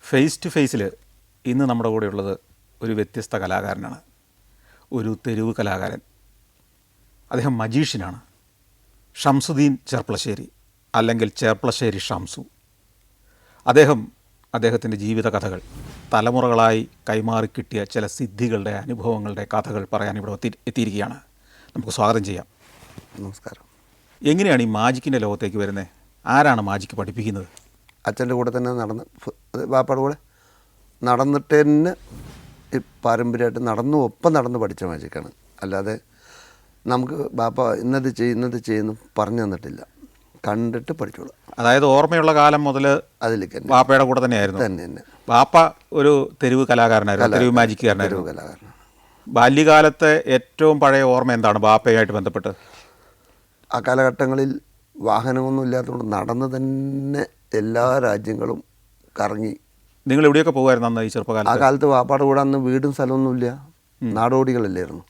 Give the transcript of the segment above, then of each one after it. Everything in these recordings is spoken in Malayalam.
ഫേസ് ടു ഫേസിൽ ഇന്ന് നമ്മുടെ കൂടെയുള്ളത് ഒരു വ്യത്യസ്ത കലാകാരനാണ്, ഒരു തെരുവ് കലാകാരൻ. അദ്ദേഹം മജീഷ്യനാണ്. ഷംസുദ്ദീൻ ചെർപ്പളശ്ശേരി, അല്ലെങ്കിൽ ചെർപ്പളശ്ശേരി ഷംസു. അദ്ദേഹത്തിൻ്റെ ജീവിത കഥകൾ, തലമുറകളായി കൈമാറിക്കിട്ടിയ ചില സിദ്ധികളുടെ അനുഭവങ്ങളുടെ കഥകൾ പറയാൻ ഇവിടെ എത്തിയിരിക്കുകയാണ്. നമുക്ക് സ്വാഗതം ചെയ്യാം. നമസ്കാരം. എങ്ങനെയാണ് ഈ മാജിക്കിൻ്റെ ലോകത്തേക്ക് വരുന്നത്? ആരാണ് മാജിക്ക് പഠിപ്പിക്കുന്നത്? അച്ഛൻ്റെ കൂടെ തന്നെ നടന്ന്, ബാപ്പയുടെ കൂടെ നടന്നിട്ട് തന്നെ ഈ പാരമ്പര്യമായിട്ട് ഒപ്പം നടന്ന് പഠിച്ച മാജിക്കാണ്. അല്ലാതെ നമുക്ക് ബാപ്പ ഇന്നത് ചെയ്യുന്നു പറഞ്ഞു തന്നിട്ടില്ല, കണ്ടിട്ട് പഠിച്ചോളൂ. അതായത് ഓർമ്മയുള്ള കാലം മുതൽ അതിലേക്ക് ബാപ്പയുടെ കൂടെ തന്നെയായിരുന്നു. തന്നെ ബാപ്പ ഒരു തെരുവ് കലാകാരനായിരുന്നു, തെരുവ് മാജിക്കുകാരനായിരുന്നു. കലാകാരനാണ്. ബാല്യകാലത്തെ ഏറ്റവും പഴയ ഓർമ്മ എന്താണ് ബാപ്പയായിട്ട് ബന്ധപ്പെട്ട്? ആ കാലഘട്ടങ്ങളിൽ വാഹനമൊന്നും ഇല്ലാത്തതുകൊണ്ട് നടന്ന് തന്നെ എല്ലാ രാജ്യങ്ങളും കറങ്ങി. നിങ്ങൾ എവിടെയൊക്കെ പോകുമായിരുന്നു അന്ന് ഈ ചെറുപ്പകാലത്ത്? ആ കാലത്ത് ബാപ്പയുടെ കൂടെ അന്ന് വീടും സ്ഥലമൊന്നുമില്ല, നാടോടികളല്ലായിരുന്നു.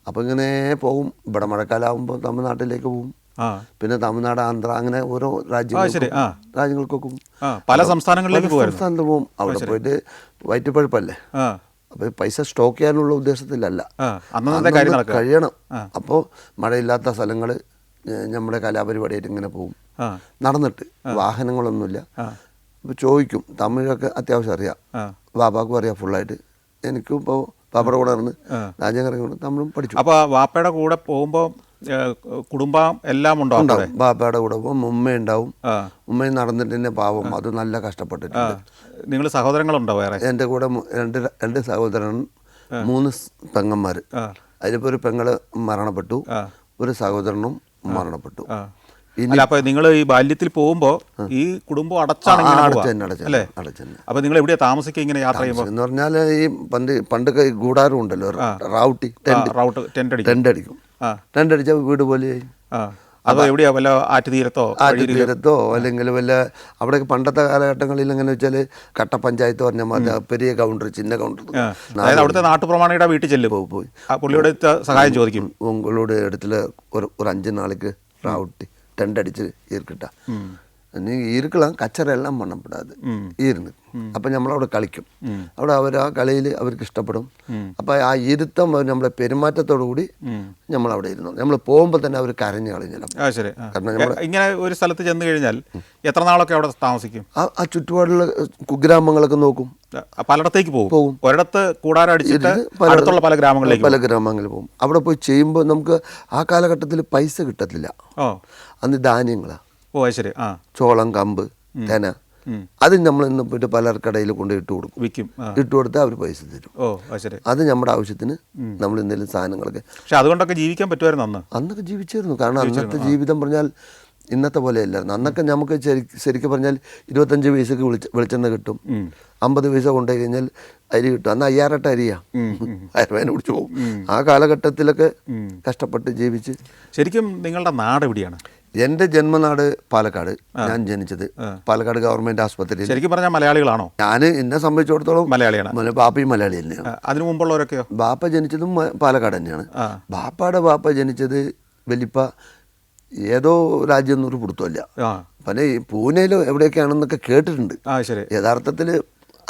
അപ്പോൾ ഇങ്ങനെ പോകും. ഇവിടെ മഴക്കാലമാകുമ്പോൾ തമിഴ്നാട്ടിലേക്ക് പോകും, പിന്നെ തമിഴ്നാട്, ആന്ധ്ര, അങ്ങനെ ഓരോ രാജ്യങ്ങൾക്കൊക്കെ പോകും. പല സംസ്ഥാനങ്ങളിലേക്ക് പോകും. അവിടെ പോയിട്ട് വയറ്റുപഴുപ്പല്ലേ, അപ്പോൾ പൈസ സ്റ്റോക്ക് ചെയ്യാനുള്ള ഉദ്ദേശത്തിലല്ല, കഴിയണം. അപ്പോൾ മഴയില്ലാത്ത സ്ഥലങ്ങൾ നമ്മുടെ കലാപരിപാടിയായിട്ട് ഇങ്ങനെ പോകും നടന്നിട്ട്. വാഹനങ്ങളൊന്നുമില്ല. അപ്പോൾ ചോദിക്കും. തമിഴൊക്കെ അത്യാവശ്യം അറിയാം, ബാപ്പാക്കും അറിയാം ഫുള്ളായിട്ട്. എനിക്കും ഇപ്പോൾ ബാപ്പയുടെ കൂടെ നടന്ന് രാജ്യം കൊണ്ട് തമിഴും പഠിച്ചു. അപ്പോൾ ബാപ്പയുടെ കൂടെ പോകുമ്പോൾ കുടുംബം എല്ലാം ഉണ്ടാവും. ബാപ്പയുടെ കൂടെ പോകുമ്പോൾ ഉമ്മയുണ്ടാവും. ഉമ്മയും നടന്നിട്ട് തന്നെ പാവം, അത് നല്ല കഷ്ടപ്പെട്ടിട്ടുണ്ട്. നിങ്ങൾ സഹോദരങ്ങളുണ്ടോ വേറെ? എൻ്റെ കൂടെ രണ്ട് സഹോദരൻ, 3 പെങ്ങന്മാർ. അതിലിപ്പോൾ ഒരു പെങ്ങള് മരണപ്പെട്ടു, ഒരു സഹോദരനും മരണപ്പെട്ടു. അപ്പൊ നിങ്ങൾ ഈ ബാല്യത്തിൽ പോകുമ്പോ ഈ കുടുംബം അടച്ചാണ് അല്ലേ? അപ്പൊ നിങ്ങൾ എവിടെയാ താമസിക്കുക ഇങ്ങനെ യാത്ര ചെയ്യുമ്പോൾ? എന്ന് പറഞ്ഞാൽ ഈ പണ്ടൊക്കെ ഗൂഢാരം ഉണ്ടല്ലോ, റൗട്ടി ടെന്റ് അടിക്കും. ടെന്റ് അടിച്ച വീട് പോലെ. അതോ എവിടെയാ? വല്ല ആറ്റുതീരത്തോ അല്ലെങ്കിൽ വല്ല അവിടെ പണ്ടത്തെ കാലഘട്ടങ്ങളിൽ എങ്ങനെ വെച്ചാൽ കട്ട പഞ്ചായത്ത് പറഞ്ഞാൽ മതി, പെരിയ കൗണ്ടർ, ചിന്ന കൗണ്ടർ. അതായത് അവിടുത്തെ നാട്ടുപ്രമാണിയുടെ വീട്ടിൽ ചെല്ലും, പോയി പുള്ളിയോട് സഹായം ചോദിക്കും. ഉങ്ങളോട് இடத்துல ஒரு 5 நாளைக்கு റൗട്ടി ടെന്റ് അടിച്ച് ഈർക്കിട്ട നീ ഈർக்கலாம், കച്ചറെല്ലാം മണ്ണപ്പെടാതെ ഈർന്ന്. അപ്പം നമ്മളവിടെ കളിക്കും. അവിടെ ആ കളിയിൽ അവർക്ക് ഇഷ്ടപ്പെടും. അപ്പം ആ ഇരുത്തം നമ്മുടെ പെരുമാറ്റത്തോടു കൂടി നമ്മളവിടെ ഇരുന്നു. നമ്മൾ പോകുമ്പോൾ തന്നെ അവർ കരഞ്ഞു കളഞ്ഞല്ലോ. കാരണം ഇങ്ങനെ ഒരു സ്ഥലത്ത് ചെന്ന് കഴിഞ്ഞാൽ എത്ര നാളൊക്കെ അവിടെ താമസിക്കും? ആ ചുറ്റുപാടുള്ള കുഗ്രാമങ്ങളൊക്കെ നോക്കും. പലയിടത്തേക്ക് പോകും. ഒരിടത്ത് കൂടാരം അടിച്ചിട്ട് അടുത്തുള്ള പല ഗ്രാമങ്ങളിൽ പോകും. അവിടെ പോയി ചെയ്യുമ്പോൾ നമുക്ക് ആ കാലഘട്ടത്തിൽ പൈസ കിട്ടത്തില്ല. അന്ന് ധാന്യങ്ങളാണ്. ചോളം, കമ്പ്, തെന. അത് നമ്മൾ ഇന്ന് പോയിട്ട് പലർക്കടയിൽ കൊണ്ട് ഇട്ട് കൊടുക്കും, വിൽക്കും. ഇട്ട് കൊടുത്താൽ അവർ പൈസ തരും. അത് നമ്മുടെ ആവശ്യത്തിന് നമ്മൾ എന്തെങ്കിലും സാധനങ്ങളൊക്കെ. പക്ഷെ അതുകൊണ്ടൊക്കെ ജീവിക്കാൻ പറ്റുമായിരുന്നു അന്നൊക്കെ ജീവിച്ചിരുന്നു. കാരണം അന്നത്തെ ജീവിതം പറഞ്ഞാൽ ഇന്നത്തെ പോലെ അല്ലായിരുന്നു. അന്നൊക്കെ നമുക്ക് ശരിക്കും പറഞ്ഞാൽ 25 പൈസക്ക് വെളിച്ചെണ്ണ കിട്ടും, 50 പൈസ കൊണ്ടുപോയി കഴിഞ്ഞാൽ അരി കിട്ടും. അന്ന് 5000 അരിയാ, 1000 പിടിച്ചു പോകും. ആ കാലഘട്ടത്തിലൊക്കെ കഷ്ടപ്പെട്ട് ജീവിച്ച്. ശരിക്കും നിങ്ങളുടെ നാട് എവിടെയാണ്? എൻ്റെ ജന്മനാട് പാലക്കാട്. ഞാൻ ജനിച്ചത് പാലക്കാട് ഗവൺമെന്റ് ആശുപത്രിയിൽ. ശരിക്കും പറഞ്ഞാൽ മലയാളികളാണോ? ഞാൻ എന്നെ സംബന്ധിച്ചിടത്തോളം മലയാളിയാണ്. ബാപ്പയും മലയാളി തന്നെയാണ്. അതിനു മുമ്പുള്ളവരൊക്കെയോ? ബാപ്പ ജനിച്ചതും പാലക്കാട് തന്നെയാണ്. ബാപ്പ ജനിച്ചത് വലിപ്പ ഏതോ രാജ്യം എന്നൊരു പിടുത്തമില്ല. പിന്നെ ഈ പൂനെയിലോ എവിടെയൊക്കെയാണെന്നൊക്കെ കേട്ടിട്ടുണ്ട്. യഥാർത്ഥത്തിൽ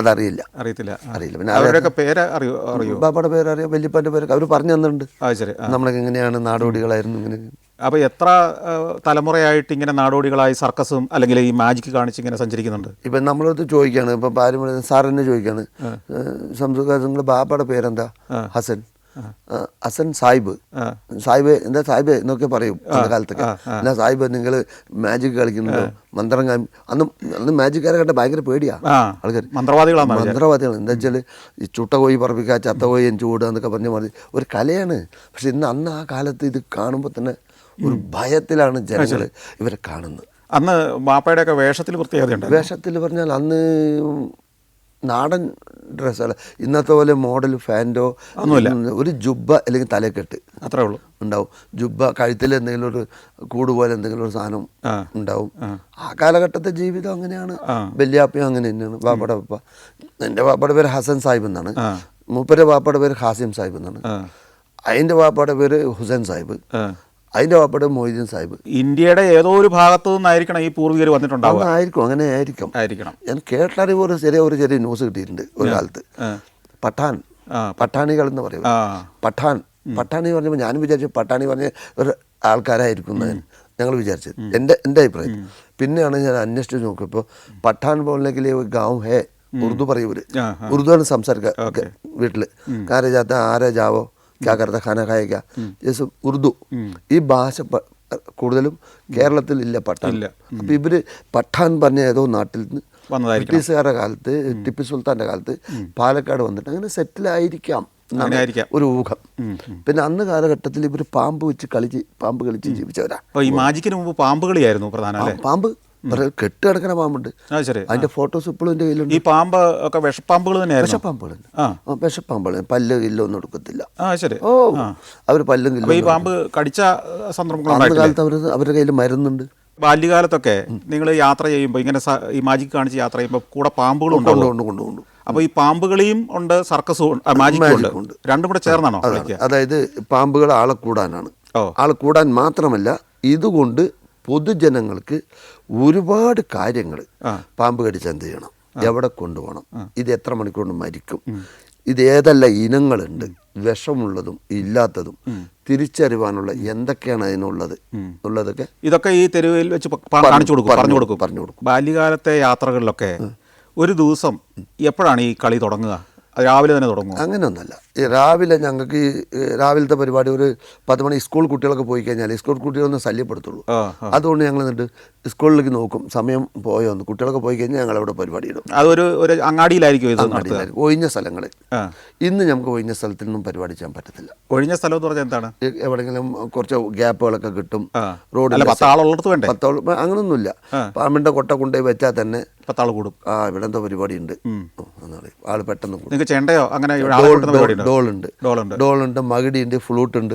അതറിയില്ല, അറിയില്ല. പിന്നെ ബാപ്പയുടെ പേരറിയാം, വല്യപ്പാൻ്റെ പേരൊക്കെ അവർ പറഞ്ഞു തന്നിട്ടുണ്ട്. നമ്മളൊക്കെ എങ്ങനെയാണ് നാടോടികളായിരുന്നു ഇങ്ങനെ. അപ്പോൾ എത്ര തലമുറയായിട്ട് ഇങ്ങനെ നാടോടികളായി സർക്കസും അല്ലെങ്കിൽ ഈ മാജിക്ക് കാണിച്ച് ഇങ്ങനെ സഞ്ചരിക്കുന്നുണ്ട്? ഇപ്പം നമ്മളടുത്ത് ചോദിക്കുകയാണ്, ഇപ്പം പാരമ്പര്യ സാറിനെ ചോദിക്കുകയാണ്, സംസ്കൃത ബാപ്പയുടെ പേരെന്താ? ഹസൻ സാഹിബ്. എന്താ സാഹിബ് എന്നൊക്കെ പറയും അന്ന കാലത്തൊക്കെ. എന്നാ സാഹിബ് നിങ്ങൾ മാജിക് കളിക്കുന്നുണ്ടോ, മന്ത്രം? അന്ന് മാജിക്കാരെ കണ്ട ഭയങ്കര പേടിയാ ആൾക്കാർ. മന്ത്രവാദികളാണ്. എന്താ വെച്ചാൽ ഈ ചുട്ട കോഴി പറപ്പിക്കുക, ചത്ത കോഴി ചൂടുക എന്നൊക്കെ പറഞ്ഞ മതി, ഒരു കലയാണ്. പക്ഷെ അന്ന് ആ കാലത്ത് ഇത് കാണുമ്പോൾ തന്നെ ഒരു ഭയത്തിലാണ് ജനങ്ങൾ ഇവരെ കാണുന്നത്. അന്ന് ബാപ്പയുടെയൊക്കെ വേഷത്തിൽ പ്രത്യേകതയുണ്ട്. വേഷത്തിൽ പറഞ്ഞാൽ അന്ന് നാടൻ ഡ്രസ്സല്ല, ഇന്നത്തെ പോലെ മോഡൽ ഫാൻറ്റോ ഒന്നുമില്ല. ഒരു ജുബ്ബ അല്ലെങ്കിൽ തലക്കെട്ട് അത്രേ ഉള്ളൂ ഉണ്ടാവും. ജുബ്ബ, കഴുത്തിൽ എന്തെങ്കിലും ഒരു കൂട് പോലെ എന്തെങ്കിലും ഒരു സാധനം ഉണ്ടാവും. ആ കാലഘട്ടത്തെ ജീവിതം അങ്ങനെയാണ്. വല്യാപ്പയും അങ്ങനെ തന്നെയാണ്. ബാപ്പയുടെ പപ്പ, എൻ്റെ ബാപ്പയുടെ പേര് ഹസൻ സാഹിബ് എന്നാണ്. മൂപ്പരെ ബാപ്പയുടെ പേര് ഹാസിം സാഹിബ് എന്നാണ്. അതിൻ്റെ ബാപ്പയുടെ പേര് ഹുസൈൻ സാഹിബ്. അതിൻ്റെ വാപ്പയുടെ മൊയ്തീൻ സാഹിബ്. ഇന്ത്യയുടെ ഏതോ ഒരു ഭാഗത്തു നിന്നായിരിക്കണം ഈ പൂർവികർ വന്നിട്ടുണ്ടാവുക. ആയിരിക്കും, അങ്ങനെ ആയിരിക്കണം. ഞാൻ കേട്ടറിവ് ഒരു ചെറിയ ന്യൂസ് കിട്ടിയിട്ടുണ്ട് ഒരു കാലത്ത്. പഠാണികൾ എന്ന് പറയും. പഠാണി പറഞ്ഞപ്പോൾ ഞാനും വിചാരിച്ചു പഠാണി പറഞ്ഞ ഒരു ആൾക്കാരായിരിക്കും ഞങ്ങൾ വിചാരിച്ചത്, എൻ്റെ അഭിപ്രായം. പിന്നെയാണ് ഞാൻ അന്വേഷിച്ച് നോക്കിയപ്പോൾ പഠാൻ ബോളിലേക്ക് ഗാവ് ഹേ ഉറുദു പറയൂര്, ഉറുദുവാണ് സംസാരിക്കുക വീട്ടിൽ. കാരെ ജാത്ത ആരെ ജാവോ ക്യാ കർത്ത ഖാന ഖായേക്ക ജേസം ഉറുദു. ഈ ഭാഷ കൂടുതലും കേരളത്തിൽ ഇല്ല, പഠാൻ. അപ്പം ഇവര് പഠാൻ പറഞ്ഞ ഏതോ നാട്ടിൽ നിന്ന് ബ്രിട്ടീഷുകാരുടെ കാലത്ത്, ടിപ്പു സുൽത്താൻ്റെ കാലത്ത് പാലക്കാട് വന്നിട്ട് അങ്ങനെ സെറ്റിലായിരിക്കാം ഒരു ഊഹം. പിന്നെ അന്ന് കാലഘട്ടത്തിൽ ഇവർ പാമ്പ് കളിച്ച് ജീവിച്ചവരാ. ഈ മാജിക്കിന് മുമ്പ് പാമ്പ് കളിയായിരുന്നു പ്രധാനം. പാമ്പ് കെട്ട് കിടക്കുന്ന പാമ്പുണ്ട്, അതിന്റെ ഫോട്ടോസ് ഇപ്പോഴും എൻ്റെ കയ്യിലുണ്ട്. ഈ പാമ്പ് ഒക്കെ വിഷപ്പാമ്പുകൾ തന്നെയായിരുന്നു. വിഷപ്പാമ്പുകൾ പല്ല് കില്ലൊന്നും എടുക്കത്തില്ല. ഓ, അവർ പല്ലും കില്ലോ. ഈ പാമ്പ് കടിച്ച സന്ദർഭങ്ങൾ അന്ന് കാലത്ത് അവരുടെ കയ്യിൽ മരുന്നുണ്ട്. ബാല്യകാലത്തൊക്കെ നിങ്ങൾ യാത്ര ചെയ്യുമ്പോൾ ഇങ്ങനെ ഈ മാജിക് കാണിച്ച് യാത്ര ചെയ്യുമ്പോൾ കൂടെ പാമ്പുകളും കൊണ്ടുപോകും. അപ്പോൾ ഈ പാമ്പുകളും ഉണ്ട്, സർക്കസും മാജിക്കും ഉണ്ട്, രണ്ടും കൂടെ ചേർന്നാണോ? അതായത് പാമ്പുകൾ ആളെ കൂടാനാണ്. ആളെ കൂടാൻ മാത്രമല്ല, ഇതുകൊണ്ട് പൊതുജനങ്ങൾക്ക് ഒരുപാട് കാര്യങ്ങൾ, പാമ്പ് കടിച്ച് എന്ത് ചെയ്യണം, എവിടെ കൊണ്ടുപോകണം, ഇത് എത്ര മണിക്കൂർ മരിക്കും, ഇത് ഏതെല്ലാം ഇനങ്ങളുണ്ട്, വിഷമുള്ളതും ഇല്ലാത്തതും തിരിച്ചറിവാനുള്ള എന്തൊക്കെയാണ് അതിനുള്ളത് ഉള്ളതൊക്കെ ഇതൊക്കെ ഈ തെരുവിൽ വെച്ച് പറഞ്ഞു കൊടുക്കും. ബാല്യകാലത്തെ യാത്രകളിലൊക്കെ ഒരു ദിവസം എപ്പോഴാണ് ഈ കളി തുടങ്ങുക? രാവിലെ തന്നെ തുടങ്ങും? അങ്ങനെയൊന്നുമല്ല. ഈ രാവിലെ ഞങ്ങൾക്ക് ഈ രാവിലത്തെ പരിപാടി ഒരു 10 മണി സ്കൂൾ കുട്ടികളൊക്കെ പോയി കഴിഞ്ഞാൽ സ്കൂൾ കുട്ടികളൊന്നും ശല്യപ്പെടുത്തുള്ളൂ. അതുകൊണ്ട് ഞങ്ങൾ എന്നിട്ട് സ്കൂളിലേക്ക് നോക്കും, സമയം പോയോന്ന്. കുട്ടികളൊക്കെ പോയി കഴിഞ്ഞാൽ ഞങ്ങൾ അവിടെ പരിപാടി ഇടും. അതൊരു അങ്ങാടിയിലായിരിക്കും, ഒഴിഞ്ഞ സ്ഥലങ്ങളിൽ. ഇന്ന് നമുക്ക് ഒഴിഞ്ഞ സ്ഥലത്തിൽ നിന്നും പരിപാടി ചെയ്യാൻ പറ്റത്തില്ല. ഒഴിഞ്ഞ സ്ഥലം എന്ന് പറഞ്ഞാൽ എന്താണ്? എവിടെയെങ്കിലും കുറച്ച് ഗ്യാപ്പുകളൊക്കെ കിട്ടും. റോഡിൽ അങ്ങനൊന്നുമില്ല. പാമ്പിന്റെ കൊട്ട കൊണ്ടുപോയി വെച്ചാൽ തന്നെ 10 ആൾ കൂടും. ഇവിടെ എന്തോ പരിപാടി ഉണ്ട്, ആള് പെട്ടെന്ന് കൂടും. ചെണ്ടയോ അങ്ങനെ ഡോളുണ്ട്, മകിടിയുണ്ട്, ഫ്ലൂട്ടുണ്ട്.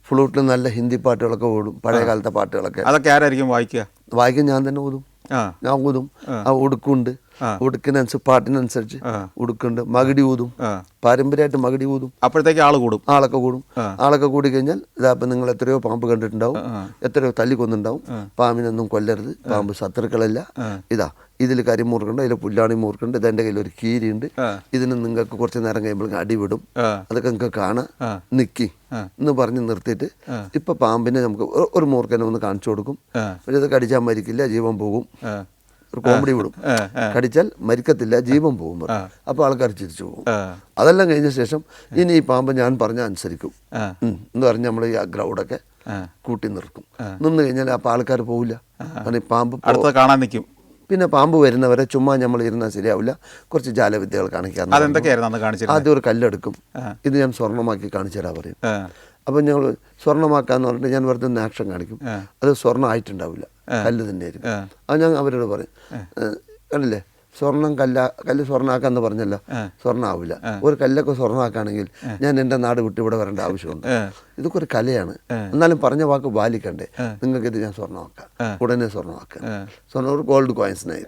ഫ്ലൂട്ടിൽ നല്ല ഹിന്ദി പാട്ടുകളൊക്കെ ഓടും, പഴയ കാലത്തെ പാട്ടുകളൊക്കെ. അതൊക്കെ ആരായിരിക്കും വായിക്കാൻ? ഞാൻ തന്നെ ഊതും. ഉടുക്കുണ്ട്, ഉടുക്കിനനുസരിച്ച് പാട്ടിനനുസരിച്ച് ഉടുക്കുണ്ട്. മകിടി ഊതും, പാരമ്പര്യമായിട്ട് മകിടി ഊതും. അപ്പോഴത്തേക്ക് ആളൊക്കെ കൂടും. ആളൊക്കെ കൂടി കഴിഞ്ഞാൽ ഇതാപ്പം നിങ്ങൾ എത്രയോ പാമ്പ് കണ്ടിട്ടുണ്ടാവും, എത്രയോ തല്ലിക്കൊന്നുണ്ടാവും. പാമ്പിനൊന്നും കൊല്ലരുത്, പാമ്പ് ശത്രുക്കളല്ല. ഇതിൽ കരിമൂർക്കുണ്ട്, ഇതിൽ പുല്ലാണി മൂർക്കുണ്ട്, ഇതെൻ്റെ കയ്യിൽ ഒരു കീരിയുണ്ട്, ഇതിന് നിങ്ങൾക്ക് കുറച്ച് നേരം കഴിയുമ്പോൾ അടിവിടും, അതൊക്കെ നിങ്ങൾക്ക് കാണാം, നിക്കി എന്ന് പറഞ്ഞ് നിർത്തിയിട്ട് ഇപ്പൊ പാമ്പിനെ നമുക്ക് ഒരു മൂർക്കനെ ഒന്ന് കാണിച്ചു കൊടുക്കും. പക്ഷെ ഇത് കടിച്ചാൽ മരിക്കില്ല, ജീവൻ പോകും. ഒരു കോമഡി വിടും, കടിച്ചാൽ മരിക്കത്തില്ല, ജീവൻ പോകും. അപ്പോൾ ആൾക്കാർ ചിരിച്ചു പോകും. അതെല്ലാം കഴിഞ്ഞ ശേഷം ഇനി ഈ പാമ്പ് ഞാൻ പറഞ്ഞാൽ അനുസരിക്കും എന്ന് പറഞ്ഞ് നമ്മൾ ഈ ഗ്രൗണ്ടൊക്കെ കൂട്ടി നിർക്കും. നിന്ന് കഴിഞ്ഞാൽ അപ്പോൾ ആൾക്കാർ പോവില്ല. കാരണം പാമ്പ് കാണാൻ നിൽക്കും. പിന്നെ പാമ്പ് വരുന്നവരെ ചുമ്മാ നമ്മൾ ഇരുന്നാൽ ശരിയാവില്ല, കുറച്ച് ജാലവിദ്യകൾ കാണിക്കാൻ. ആദ്യം ഒരു കല്ലെടുക്കും, ഇത് ഞാൻ സ്വർണ്ണമാക്കി കാണിച്ചു തരാൻ പറയും. അപ്പം ഞങ്ങൾ സ്വർണ്ണമാക്കാന്ന് പറഞ്ഞിട്ട് ഞാൻ വെറുതെ ഒന്ന് ആക്ഷൻ കാണിക്കും. അത് സ്വർണ്ണം ആയിട്ടുണ്ടാവില്ല, കല്ല് തന്നെയായിരിക്കും. അത് ഞാൻ അവരോട് പറയും, കണ്ടില്ലേ കല്ല് സ്വർണ്ണമാക്കാന്ന് പറഞ്ഞല്ലോ, സ്വർണ്ണം ആവില്ല. ഒരു കല്ലൊക്കെ സ്വർണ്ണമാക്കുകയാണെങ്കിൽ ഞാൻ എൻ്റെ നാട് വിട്ട് ഇവിടെ വരേണ്ട ആവശ്യമുണ്ട്. ഇതൊക്കെ ഒരു കലയാണ്. എന്നാലും പറഞ്ഞ വാക്ക് പാലിക്കണ്ടേ. നിങ്ങൾക്ക് ഇത് ഞാൻ സ്വർണ്ണമാക്കാം, ഉടനെ സ്വർണ്ണമാക്കാം. സ്വർണ്ണം ഒരു ഗോൾഡ് കോയിൻസിനായി,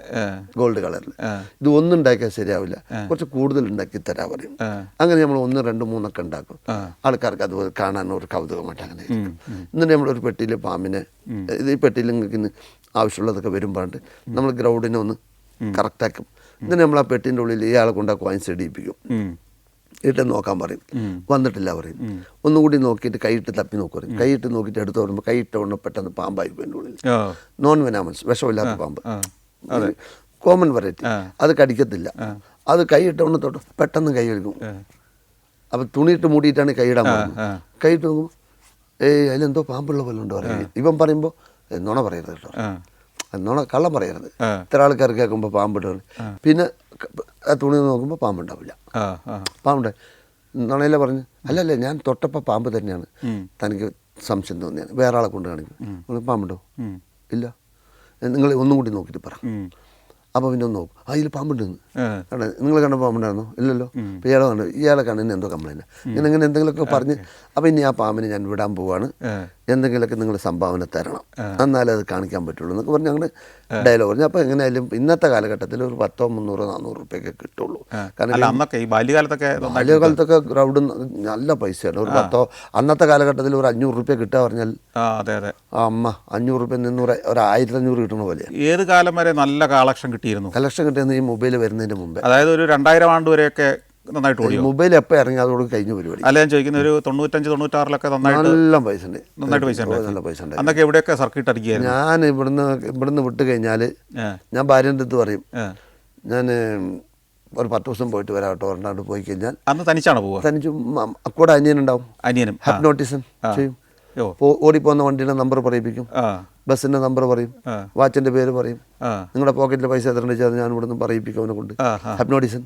ഗോൾഡ് കളറിൽ. ഇത് ഒന്നും ഉണ്ടാക്കിയാൽ ശരിയാവില്ല, കുറച്ച് കൂടുതൽ ഉണ്ടാക്കി തരാൻ പറയും. അങ്ങനെ നമ്മൾ 1, 2, 3 ഒക്കെ ഉണ്ടാക്കും. ആൾക്കാർക്ക് അത് കാണാൻ ഒരു കൗതുകമായിട്ട് അങ്ങനെ. എന്നിട്ട് നമ്മളൊരു പെട്ടിയിൽ പാമ്പിനെ, ഈ പെട്ടിയിൽ നിങ്ങൾക്ക് ഇന്ന് ആവശ്യമുള്ളതൊക്കെ വരുമ്പോണ്ട് നമ്മൾ ഗ്രൗണ്ടിനെ ഒന്ന് കറക്റ്റാക്കും. എന്നിട്ട് നമ്മൾ ആ പെട്ടിൻ്റെ ഉള്ളിൽ ഇയാളെ കൊണ്ട് ആ കോയിൻസ് ഇടിയിപ്പിക്കും. ഇട്ട് നോക്കാൻ പറയും, വന്നിട്ടില്ല പറയും. ഒന്നുകൂടി നോക്കിയിട്ട് കൈയിട്ട് തപ്പി നോക്കും. കൈയിട്ട് നോക്കിയിട്ട് എടുത്ത് വരുമ്പോൾ കൈയിട്ട കൊണ്ട് പെട്ടെന്ന് പാമ്പായി എൻ്റെ ഉള്ളിൽ. നോൺ വെനാമൽസ്, വിഷമില്ലാത്ത പാമ്പ്, കോമൺ വെറൈറ്റി. അത് കടിക്കത്തില്ല. അത് കൈയിട്ട കൊണ്ട് തൊട്ട് പെട്ടെന്ന് കൈ കഴുകും. അപ്പം തുണിയിട്ട് മൂടിയിട്ടാണ് കൈയിടാൻ പോകുന്നത്. കൈയിട്ട് നോക്കുമ്പോൾ അതിലെന്തോ പാമ്പുള്ള പോലെ ഉണ്ട് പറയും. ഇവൻ പറയുമ്പോൾ നുണ പറയരുത് കേട്ടോ, എന്നോണ കള്ളം പറയരുത്. ഇത്ര ആൾക്കാർ കേൾക്കുമ്പോൾ പാമ്പിട്ട്, പിന്നെ ആ തുണി നോക്കുമ്പോൾ പാമ്പുണ്ടാവില്ല. പാമ്പുണ്ട് നുണയിലെ പറഞ്ഞ് അല്ലല്ലേ ഞാൻ തൊട്ടപ്പോൾ പാമ്പ് തന്നെയാണ്, തനിക്ക് സംശയം തോന്നിയാണ്, വേറെ ആളെ കൊണ്ട് കാണിക്കും. പാമ്പുണ്ടോ? ഇല്ല, നിങ്ങൾ ഒന്നും കൂടി നോക്കിയിട്ട് പറ. അപ്പോൾ പിന്നെ ഒന്ന് നോക്കും, ഇതിൽ പാമ്പുണ്ടെന്ന്. നിങ്ങൾ കണ്ട പാമ്പുണ്ടായിരുന്നോ? ഇല്ലല്ലോ. അപ്പോൾ ഇയാളെ കണ്ടു, ഇയാളെ കണ്ടതിന് എന്തോ കംപ്ലൈൻറ്റ്, ഇങ്ങനെ എന്തെങ്കിലുമൊക്കെ പറഞ്ഞ്. അപ്പോൾ ഇനി ആ പാമ്പിനെ ഞാൻ വിടാൻ പോവാണ്, എന്തെങ്കിലുമൊക്കെ നിങ്ങൾ സംഭാവന തരണം, എന്നാലേ അത് കാണിക്കാൻ പറ്റുള്ളൂ എന്നൊക്കെ പറഞ്ഞ് ഞങ്ങൾ ഡയലോഗ് പറഞ്ഞു. അപ്പോൾ എങ്ങനെയായാലും ഇന്നത്തെ കാലഘട്ടത്തിൽ ഒരു 100, 300, 400 റുപ്യൊക്കെ കിട്ടുള്ളൂ. കാരണം അന്നൊക്കെ ഈ ബാല്യകാലത്തൊക്കെ ഗ്രൗണ്ട് നല്ല പൈസയാണ്. ഒരു 10 അന്നത്തെ കാലഘട്ടത്തിൽ ഒരു 500 റുപ്യ കിട്ടുക പറഞ്ഞാൽ അമ്മ 500 റുപ്യ നിന്ന് ഒരു 1500 കിട്ടുന്ന പോലെ. ഏത് കാലം വരെ നല്ല കളക്ഷൻ കിട്ടിയിരുന്നു? കളക്ഷൻ കിട്ടിയെന്ന് ഈ മൊബൈൽ വരുന്നതിന് മുമ്പേ, അതായത് ഒരു 2000 ആണ്ട് വരെയൊക്കെ നന്നായിട്ട് ഓടി. മൊബൈൽ എപ്പോൾ ഇറങ്ങി അതോട് കഴിഞ്ഞ പരിപാടി. അല്ല, ഞാൻ ചോദിക്കുന്ന ഒരു 95, 96 നല്ല പൈസ ഉണ്ട്, നന്നായിട്ട് പൈസ ഉണ്ട്. നല്ല പൈസ ഉണ്ട്. അന്നൊക്കെ എവിടെയൊക്കെ സർക്കിട്ട് അടിക്കുകയായിരുന്നു. ഞാൻ ഇവിടുന്ന് വിട്ട് കഴിഞ്ഞാൽ ഞാൻ ഭാര്യൻ്റെ അടുത്ത് പറയും, ഞാൻ ഒരു 10 ദിവസം പോയിട്ട് വരാം കേട്ടോ, ഒരെണ്ണാണ്ട് പോയി കഴിഞ്ഞാൽ. അന്ന് തനിച്ചാണ് പോവുക? തനിച്ച് കൂടെ അനിയനുണ്ടാവും, അനിയനും ഹിപ്നോട്ടിസം ചെയ്യും. ഓടിപ്പോകുന്ന വണ്ടിയുടെ നമ്പർ പറയിപ്പിക്കും, ബസ്സിന്റെ നമ്പർ പറയും, വാച്ചിന്റെ പേര് പറയും, നിങ്ങളുടെ പോക്കറ്റിലെ പൈസ എത്ര വെച്ചാൽ ഞാൻ ഇവിടെ നിന്ന് പറയിപ്പിക്കും അവനെ കൊണ്ട്. ഹിപ്നോട്ടിസം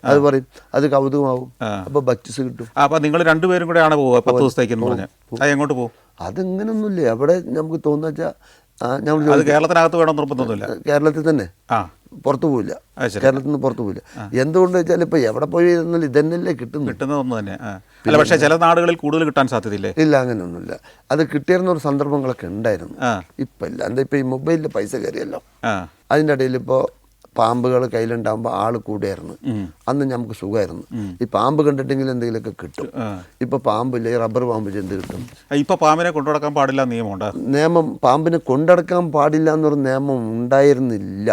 അത് പറയും, അത് കൗതുകമാവും. അപ്പൊ ബക്സിസ് കിട്ടും. അപ്പൊ നിങ്ങൾ രണ്ടുപേരും കൂടെ ആണ് പോവുക 10 ദിവസത്തേക്ക് എന്ന് പറഞ്ഞാൽ? എങ്ങോട്ട് പോകും? അതിങ്ങനൊന്നുമില്ലേ, അവിടെ നമുക്ക് തോന്നുന്ന വെച്ചാൽ കേരളത്തിനകത്ത് വേണം നിർബന്ധമൊന്നുമില്ല. കേരളത്തിൽ തന്നെ, പുറത്തു പോവില്ല, കേരളത്തിൽ നിന്ന് പുറത്തു പോവില്ല. എന്തുകൊണ്ട് വെച്ചാൽ ഇപ്പൊ എവിടെ പോയി ഇരുന്നാൽ ഇതന്നെയല്ലേ കിട്ടുന്നതൊന്നും തന്നെ. അല്ല, പക്ഷേ ചില നാടുകളിൽ കൂടുതൽ കിട്ടാൻ സാധ്യതയില്ലേ? ഇല്ല, അങ്ങനെയൊന്നുമില്ല. അത് കിട്ടിയിരുന്ന ഒരു സന്ദർഭങ്ങളൊക്കെ ഉണ്ടായിരുന്നു, ഇപ്പം ഇല്ല. എന്താ ഇപ്പൊ ഈ മൊബൈലിൽ പൈസ കയറിയല്ലോ, അതിൻ്റെ ഇടയിൽ ഇപ്പോൾ പാമ്പുകൾ കയ്യിലുണ്ടാകുമ്പോൾ ആൾ കൂടിയായിരുന്നു. അന്ന് നമുക്ക് സുഖമായിരുന്നു. ഈ പാമ്പ് കണ്ടിട്ടെങ്കിൽ എന്തെങ്കിലുമൊക്കെ കിട്ടും. ഇപ്പൊ പാമ്പില്ല, ഈ റബ്ബർ പാമ്പ് എന്ത് കിട്ടും? ഇപ്പൊ പാമ്പിനെ കൊണ്ടുനടക്കാൻ പാടില്ല നിയമം, പാമ്പിനെ കൊണ്ടടക്കാൻ പാടില്ല എന്നൊരു നിയമം ഉണ്ടായിരുന്നില്ല.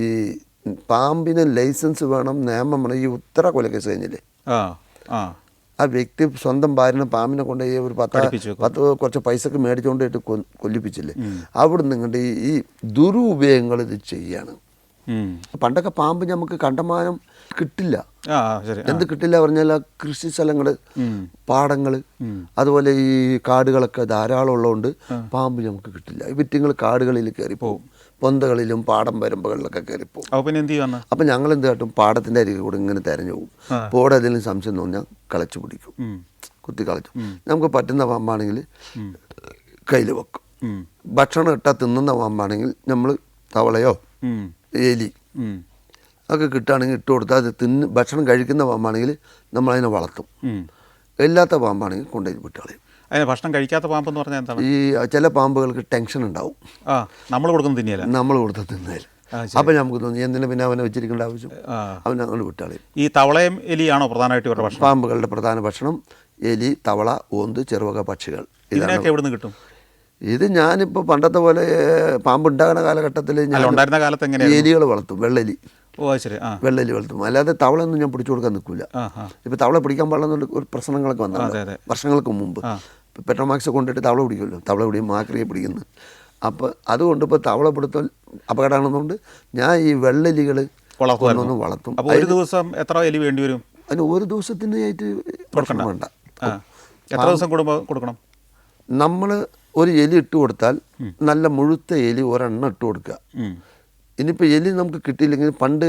ഈ പാമ്പിന് ലൈസൻസ് വേണം, നിയമം വേണം. ഈ ഉത്തര കൊലക്കേസ് കഴിഞ്ഞില്ലേ, ആ വ്യക്തി സ്വന്തം ഭാര്യനെ പാമ്പിനെ കൊണ്ട് ഒരു 10 കുറച്ച് പൈസക്ക് മേടിച്ചുകൊണ്ടിട്ട് കൊല്ലിപ്പിച്ചില്ലേ, അവിടെ നിങ്ങളുടെ ഈ ദുരുപയോഗങ്ങൾ ഇത് ചെയ്യാണ്. പണ്ടൊക്കെ പാമ്പ് നമുക്ക് കണ്ടമാനം കിട്ടില്ല. എന്ത് കിട്ടില്ല പറഞ്ഞാൽ കൃഷി സ്ഥലങ്ങള്, പാടങ്ങള്, അതുപോലെ ഈ കാടുകളൊക്കെ ധാരാളം ഉള്ളതുകൊണ്ട് പാമ്പ് നമുക്ക് കിട്ടില്ല. ഈ വിറ്റിങ്ങൾ കാടുകളിൽ കയറിപ്പോവും, പൊന്തകളിലും പാടം വരമ്പുകളിലൊക്കെ കയറിപ്പോവും. അപ്പം ഞങ്ങൾ എന്ത് കാട്ടും, പാടത്തിന്റെ അരികെ കൂടെ ഇങ്ങനെ തെരഞ്ഞു പോകും. പോടെ എന്തെങ്കിലും സംശയം തോന്നിയാൽ കളച്ചു പിടിക്കും, കുത്തി കളച്ചു. നമുക്ക് പറ്റുന്ന പാമ്പാണെങ്കിൽ കയ്യിൽ വെക്കും. ഭക്ഷണം ഇട്ടാൽ തിന്നുന്ന പാമ്പാണെങ്കിൽ നമ്മൾ തവളയോ എലി ഒക്കെ കിട്ടുകയാണെങ്കിൽ ഇട്ട് കൊടുത്താൽ അത് ഭക്ഷണം കഴിക്കുന്ന പാമ്പാണെങ്കിൽ നമ്മളതിനെ വളർത്തും. ഇല്ലാത്ത പാമ്പാണെങ്കിൽ കൊണ്ടുപോയി വിട്ടുകളയും. അതിന് ഭക്ഷണം കഴിക്കാത്ത പാമ്പെന്ന് പറഞ്ഞാൽ എന്താണ്? ഈ ചില പാമ്പുകൾക്ക് ടെൻഷൻ ഉണ്ടാവും, നമ്മൾ കൊടുക്കുന്ന തിന്നേല. അപ്പം നമുക്ക് തോന്നി എന്തിനാ പിന്നെ അവനെ വെച്ചിരിക്കേണ്ട ആവശ്യം, അവനെ അങ്ങോട്ട് വിട്ടുകളയും. ഈ തവളയും എലിയാണോ പ്രധാനമായിട്ട് ഇവരുടെ ഭക്ഷണം? പാമ്പുകളുടെ പ്രധാന ഭക്ഷണം എലി, തവള, ഓന്ത്, ചെറുവക പക്ഷികൾ. ഇതിനൊക്കെ എവിടെ നിന്ന് കിട്ടും? ഇത് ഞാനിപ്പോൾ പണ്ടത്തെ പോലെ പാമ്പുണ്ടാകുന്ന കാലഘട്ടത്തിൽ ഉണ്ടായിരുന്ന കാലത്ത് എലികൾ വളർത്തും, വെള്ളെലി. ശരി, വെള്ളെലി വളർത്തും. അല്ലാതെ തവളയൊന്നും ഞാൻ പിടിച്ചു കൊടുക്കാൻ നിൽക്കില്ല. ഇപ്പം തവള പിടിക്കാൻ പാടില്ലെന്നുള്ള ഒരു പ്രശ്നങ്ങളൊക്കെ വന്നിട്ടുണ്ട് വർഷങ്ങൾക്ക് മുമ്പ്. പെട്രോമാക്സ് കൊണ്ടിട്ട് തവള പിടിക്കുമല്ലോ, തവള പിടിക്കും, മാക്രിയെ പിടിക്കുന്നു. അപ്പോൾ അതുകൊണ്ട് ഇപ്പോൾ തവള പിടുത്തം അപകടമാണെന്നുകൊണ്ട് ഞാൻ ഈ വെള്ളെലികൾ കൊണ്ടൊന്നും വളർത്തും. ഒരു ദിവസം എത്ര എലി വേണ്ടി വരും? അതിന് ഒരു ദിവസത്തിനായിട്ട് പ്രശ്നം വേണ്ട. എത്ര ദിവസം കൊടുക്കണം? നമ്മൾ ഒരു എലി ഇട്ട് കൊടുത്താൽ നല്ല മുഴുത്ത എലി ഒരെണ്ണം ഇട്ട് കൊടുക്കുക. ഇനിയിപ്പോൾ എലി നമുക്ക് കിട്ടിയില്ലെങ്കിൽ, പണ്ട്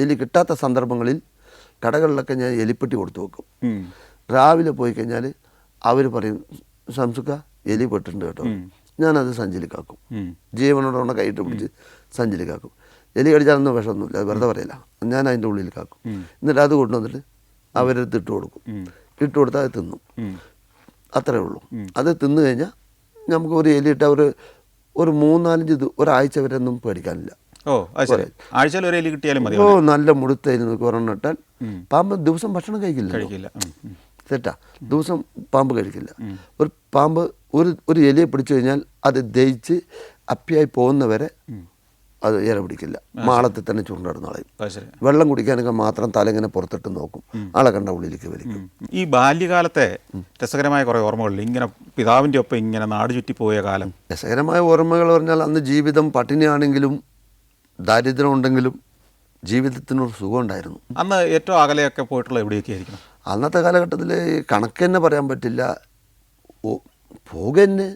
എലി കിട്ടാത്ത സന്ദർഭങ്ങളിൽ കടകളിലൊക്കെ ഞാൻ എലിപ്പെട്ടി കൊടുത്തു വെക്കും. രാവിലെ പോയി കഴിഞ്ഞാൽ അവർ പറയും, സംസുക്ക എലി പെട്ടിട്ടുണ്ട് കേട്ടോ. ഞാനത് സഞ്ചലിക്കാക്കും, ജീവനോടെ കൈയിട്ട് പിടിച്ച് സഞ്ചലിക്കാക്കും. എലി കടിച്ചാലൊന്നും വിഷമൊന്നുമില്ല, അത് വെറുതെ പറയില്ല. ഞാൻ അതിൻ്റെ ഉള്ളിൽ കാക്കും. എന്നിട്ട് അത് കൊണ്ടുവന്നിട്ട് അവരടുത്ത് ഇട്ട് കൊടുക്കും. ഇട്ട് കൊടുത്താൽ അത് തിന്നും, അത്രേ ഉള്ളൂ. അത് തിന്നു കഴിഞ്ഞാൽ നമുക്ക് ഒരു എലിയിട്ട ഒരു 3-4 ഒരാഴ്ച വരെ ഒന്നും പേടിക്കാനില്ല. ആഴ്ചയിൽ ഒരു എലി കിട്ടിയാലും മതി. നല്ല മുഴുത്ത എലി നോക്കി ഒരെണ്ണം ഇട്ടാൽ പാമ്പ് ദിവസം ഭക്ഷണം കഴിക്കില്ല. തെറ്റാ, ദിവസം പാമ്പ് കഴിക്കില്ല. ഒരു പാമ്പ് ഒരു എലിയെ പിടിച്ചു കഴിഞ്ഞാൽ അത് ദഹിച്ച് അപ്പിയായി പോകുന്നവരെ അത് ഇര പിടിക്കില്ല, മാളത്തിൽ തന്നെ ചുരുണ്ടടന്ന് കളയും. വെള്ളം കുടിക്കാനൊക്കെ മാത്രം തല ഇങ്ങനെ പുറത്തിട്ട് നോക്കും, ആളെ കണ്ട ഉള്ളിലേക്ക് വലിക്കും. ഈ ബാല്യകാലത്തെ രസകരമായ കുറേ ഓർമ്മകളിൽ ഇങ്ങനെ പിതാവിൻ്റെ ഒപ്പം ഇങ്ങനെ നാട് ചുറ്റി പോയ കാലം? രസകരമായ ഓർമ്മകൾ പറഞ്ഞാൽ അന്ന് ജീവിതം പട്ടിണിയാണെങ്കിലും ദാരിദ്ര്യം ഉണ്ടെങ്കിലും ജീവിതത്തിനൊരു സുഖം ഉണ്ടായിരുന്നു. അന്ന് ഏറ്റവും അകലെയൊക്കെ പോയിട്ടുള്ള എവിടെയൊക്കെ ആയിരിക്കണം? അന്നത്തെ കാലഘട്ടത്തിൽ കണക്ക് തന്നെ പറയാൻ പറ്റില്ല. പോകുന്നെ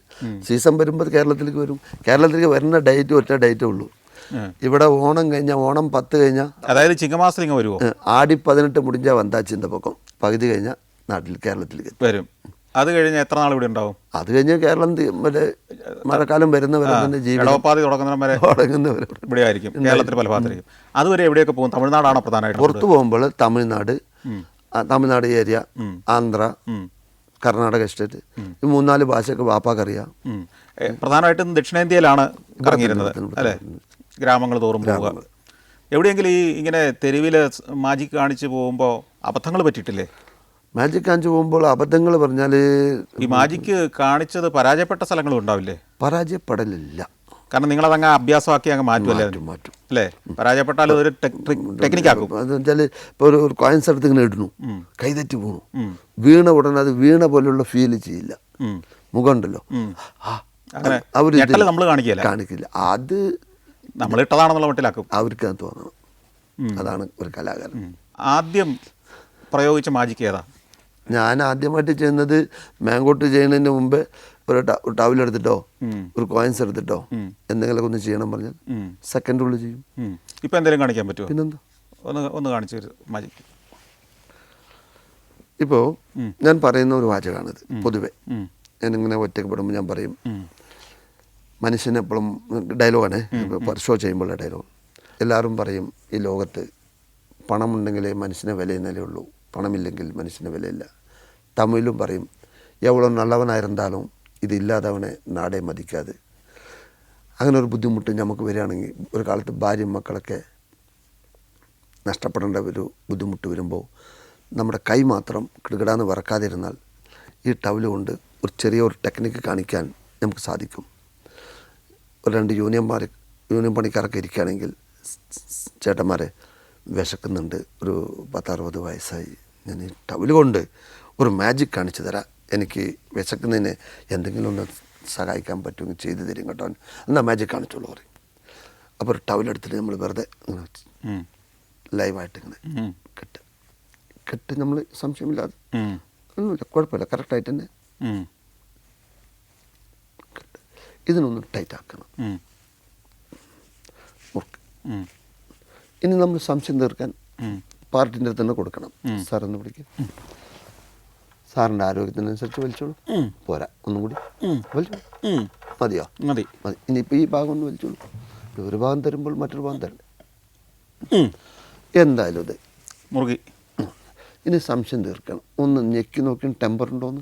സീസൺ വരുമ്പോൾ കേരളത്തിലേക്ക് വരും. കേരളത്തിലേക്ക് വരുന്ന ഡേറ്റ് ഒറ്റ ഡേറ്റേ ഉള്ളൂ. ഇവിടെ ഓണം കഴിഞ്ഞാൽ, ഓണം 10 കഴിഞ്ഞാൽ, അതായത് ചിങ്ങമാസത്തിൽ വരുമോ? ആടി 18 മുടിഞ്ഞാൽ വന്താച്ചിൻ്റെ പൊക്കം പകുതി കഴിഞ്ഞാൽ നാട്ടിൽ കേരളത്തിലേക്ക് വരും. അത് കഴിഞ്ഞാൽ എത്ര നാൾ ഇവിടെ ഉണ്ടാവും? അത് കഴിഞ്ഞ് കേരളം മറ്റേ മഴക്കാലം വരുന്നവരെ തന്നെ ജീവിതോപാധി തുടങ്ങുന്നവരെ ഇവിടെ ആയിരിക്കും, കേരളത്തിൽ പല ഭാഗത്തായിരിക്കും. അതുവരെ എവിടെയൊക്കെ പോകും? തമിഴ്നാടാണോ പ്രധാനമായിട്ട്? പുറത്ത് പോകുമ്പോൾ തമിഴ്നാട് ഏരിയ, ആന്ധ്ര, കർണാടക സ്റ്റേറ്റ്. ഈ 3-4 ഭാഷയൊക്കെ വാപ്പാക്കറിയാം. പ്രധാനമായിട്ടും ദക്ഷിണേന്ത്യയിലാണ് കറങ്ങിയിരുന്നത് അല്ലേ? ഗ്രാമങ്ങൾ തോറും പോവുക. എവിടെയെങ്കിലും ഈ ഇങ്ങനെ തെരുവിൽ മാജിക് കാണിച്ച് പോകുമ്പോൾ അബദ്ധങ്ങൾ പറ്റിയിട്ടില്ലേ? മാജിക് കാണിച്ച് പോകുമ്പോൾ അബദ്ധങ്ങൾ പറഞ്ഞാൽ ഈ മാജിക് കാണിച്ചത് പരാജയപ്പെട്ട സ്ഥലങ്ങളും ഉണ്ടാവില്ലേ? പരാജയപ്പെടലില്ല. കാരണം നിങ്ങളതങ്ങ് അഭ്യാസമാക്കി അങ്ങ് മാറ്റുമല്ലേ? മാറ്റും അല്ലേ? പരാജയപ്പെട്ടാൽ ഒരു ടെക്നിക്കാക്കും. അതെന്ന് വെച്ചാൽ ഇപ്പോൾ ഒരു കോയിൻസ് എടുത്ത് ഇങ്ങനെ ഇടുന്നു, കൈതെറ്റി പോണു, വീണ ഉടനെ അത് വീണ പോലെയുള്ള ഫീല് ചെയ്യില്ല. മുഖമുണ്ടല്ലോ, അവർ നമ്മൾ കാണിക്കില്ല. അത് നമ്മളിട്ടതാണെന്നുള്ള മട്ടിലാക്കും. അവർക്ക് അത് തോന്നണം. അതാണ് ഒരു കലാകാരൻ. ആദ്യം പ്രയോഗിച്ച മാജിക് ഏതാ? ഞാൻ ആദ്യമായിട്ട് ചെയ്യുന്നത് മാങ്കോട്ട് ചെയ്യുന്നതിന് മുമ്പ് ഒരു ടവലെടുത്തിട്ടോ ഒരു കോയിൻസ് എടുത്തിട്ടോ എന്തെങ്കിലുമൊക്കെ ഒന്ന് ചെയ്യണം പറഞ്ഞാൽ സെക്കൻഡുള്ളിൽ ചെയ്യും. ഇപ്പം എന്തെങ്കിലും കാണിക്കാൻ പറ്റുമോ? പിന്നെന്താ, ഒന്ന് കാണിച്ചു മാജിക്. ഇപ്പോൾ ഞാൻ പറയുന്ന ഒരു വാചകമാണിത്. പൊതുവെ ഞാനിങ്ങനെ ഒറ്റപ്പെടുമ്പോൾ ഞാൻ പറയും, മനുഷ്യനെപ്പോഴും ഡയലോഗാണ്, ഷോ ചെയ്യുമ്പോഴുള്ള ഡയലോഗ്. എല്ലാവരും പറയും ഈ ലോകത്ത് പണമുണ്ടെങ്കിലേ മനുഷ്യനെ വിലയുന്നതേ ഉള്ളൂ, പണമില്ലെങ്കിൽ മനുഷ്യന് വിലയില്ല. തമിഴിലും പറയും, എവ്വളോ നല്ലവനായിരുന്നാലും ഇത് ഇല്ലാത്തവനെ നാടേ മതിക്കാതെ. അങ്ങനെ ഒരു ബുദ്ധിമുട്ട് നമുക്ക് വരികയാണെങ്കിൽ, ഒരു കാലത്ത് ഭാര്യയും മക്കളൊക്കെ നഷ്ടപ്പെടേണ്ട ഒരു ബുദ്ധിമുട്ട് വരുമ്പോൾ നമ്മുടെ കൈ മാത്രം കിടുകിടാന്ന് വറക്കാതിരുന്നാൽ ഈ ടവല് കൊണ്ട് ഒരു ചെറിയൊരു ടെക്നിക്ക് കാണിക്കാൻ നമുക്ക് സാധിക്കും. ഒരു 2 യൂണിയൻ പണിക്കാരൊക്കെ ഇരിക്കുകയാണെങ്കിൽ, ചേട്ടന്മാരെ വിശക്കുന്നുണ്ട്, ഒരു 10-60 വയസ്സായി, ഞാൻ ഈ ടവല് കൊണ്ട് ഒരു മാജിക് കാണിച്ചു തരാം, എനിക്ക് വിശക്കുന്നതിന് എന്തെങ്കിലും ഒന്ന് സഹായിക്കാൻ പറ്റുമെങ്കിൽ ചെയ്തു തരും കേട്ടോ, എന്നാൽ മാജിക് കാണിച്ചോളൂ പറയും. അപ്പോൾ ഒരു ടവലെടുത്തിട്ട് നമ്മൾ വെറുതെ ഇങ്ങനെ ലൈവായിട്ട് ഇങ്ങനെ കെട്ട് നമ്മൾ സംശയമില്ലാതെ, ഒന്നുമില്ല, കുഴപ്പമില്ല, കറക്റ്റായിട്ട് തന്നെ ഇതിനൊന്ന് ടൈറ്റ് ആക്കണം. ഇനി നമ്മൾ സംശയം തീർക്കാൻ പാർട്ടിൻ്റെ അടുത്ത് തന്നെ കൊടുക്കണം. സാറൊന്ന് വിളിക്കും, സാറിൻ്റെ ആരോഗ്യത്തിനനുസരിച്ച് വലിച്ചോളൂ, പോരാ ഒന്നും കൂടി വലിച്ചോളൂ, മതിയോ? മതി. ഇനിയിപ്പോൾ ഈ ഭാഗം ഒന്ന് വലിച്ചോളൂ, ഒരു ഭാഗം തരുമ്പോൾ മറ്റൊരു ഭാഗം തരണ്ടേ, എന്തായാലും ഇത് മുറുകി. ഇനി സംശയം തീർക്കണം, ഒന്ന് ഞെക്കി നോക്കി ടെമ്പർ ഉണ്ടോന്ന്.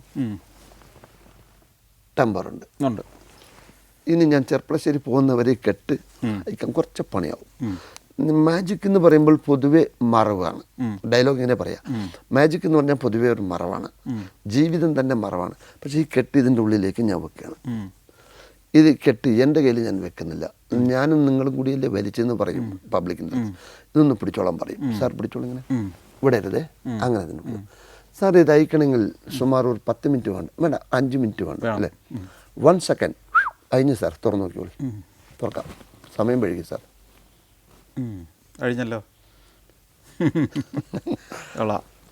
ടെമ്പറുണ്ട്. ഇനി ഞാൻ ചെർപ്പളശ്ശേരി പോകുന്നവരെ കെട്ട് അയക്കാൻ കുറച്ച് പണിയാവും. മാജിക് എന്ന് പറയുമ്പോൾ പൊതുവെ മറവാണ്. ഡയലോഗ് ഇങ്ങനെ പറയാം, മാജിക് എന്ന് പറഞ്ഞാൽ പൊതുവെ ഒരു മറവാണ്, ജീവിതം തന്നെ മറവാണ്. പക്ഷേ ഈ കെട്ട് ഇതിൻ്റെ ഉള്ളിലേക്ക് ഞാൻ വെക്കുകയാണ്. ഇത് കെട്ട് എൻ്റെ കയ്യിൽ ഞാൻ വെക്കുന്നില്ല, ഞാനും നിങ്ങളും കൂടിയല്ലേ വലിച്ചെന്ന് പറയും പബ്ലിക്കിൻ്റെ. ഇതൊന്ന് പിടിച്ചോളാൻ പറയും, സാർ പിടിച്ചോളൂ, ഇങ്ങനെ വിടരുതേ, അങ്ങനെ തന്നെ പറയും. സാർ ഇത് അയക്കണമെങ്കിൽ സുമാർ ഒരു 10 മിനിറ്റ് വേണ്ട 5 മിനിറ്റ് വേണ്ട അല്ലേ, 1 സെക്കൻഡ് കഴിഞ്ഞു സാർ, തുറന്നു നോക്കിയോളൂ, തുറക്കാം, സമയം വഴുകി സാർ, കഴിഞ്ഞല്ലോ.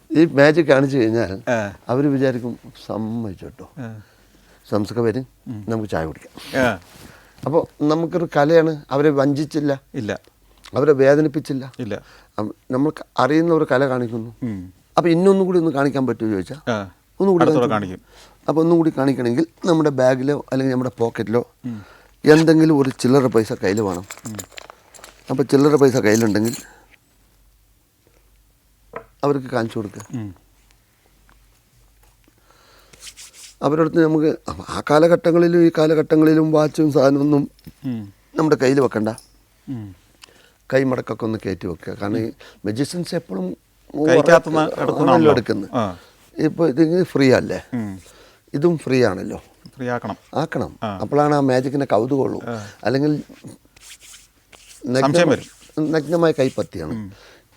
ഈ മാജിക് കാണിച്ചു കഴിഞ്ഞാൽ അവർ വിചാരിക്കും സമ്മതിച്ചു കേട്ടോ, സംസ്ക വരും, നമുക്ക് ചായ കുടിക്കാം. അപ്പോൾ നമുക്കൊരു കലയാണ്, അവരെ വഞ്ചിച്ചില്ല, ഇല്ല, അവരെ വേദനിപ്പിച്ചില്ല, ഇല്ല, നമ്മൾക്ക് അറിയുന്ന ഒരു കല കാണിക്കുന്നു. അപ്പോൾ ഇന്നൊന്നും കൂടി ഒന്ന് കാണിക്കാൻ പറ്റുമോ ചോദിച്ചാൽ ഒന്നുകൂടി കാണിക്കും. അപ്പോൾ ഒന്നും കൂടി കാണിക്കണമെങ്കിൽ നമ്മുടെ ബാഗിലോ അല്ലെങ്കിൽ നമ്മുടെ പോക്കറ്റിലോ എന്തെങ്കിലും ഒരു ചില്ലറ പൈസ കയ്യിൽ വേണം. അപ്പോൾ ചില്ലറ പൈസ കയ്യിലുണ്ടെങ്കിൽ അവർക്ക് കാണിച്ചു കൊടുക്കുക. അവരുടെ അടുത്ത് നമുക്ക് ആ കാലഘട്ടങ്ങളിലും ഈ കാലഘട്ടങ്ങളിലും വാച്ചും സാധനമൊന്നും നമ്മുടെ കയ്യിൽ വെക്കണ്ട, കൈ മടക്കൊക്കെ ഒന്ന് കയറ്റി വെക്കുക. കാരണം ഈ മജീഷ്യൻസ് എപ്പോഴും എടുക്കുന്നത്. ഇപ്പോൾ ഇതിങ്ങനെ ഫ്രീ അല്ലേ, ഇതും ഫ്രീ ആണല്ലോ, ഫ്രീ ആക്കണം. അപ്പോഴാണ് ആ മാജിക്കിൻ്റെ കൗതുകമുള്ളൂ. അല്ലെങ്കിൽ നഗ്നമായ കൈപ്പത്തിയാണ്.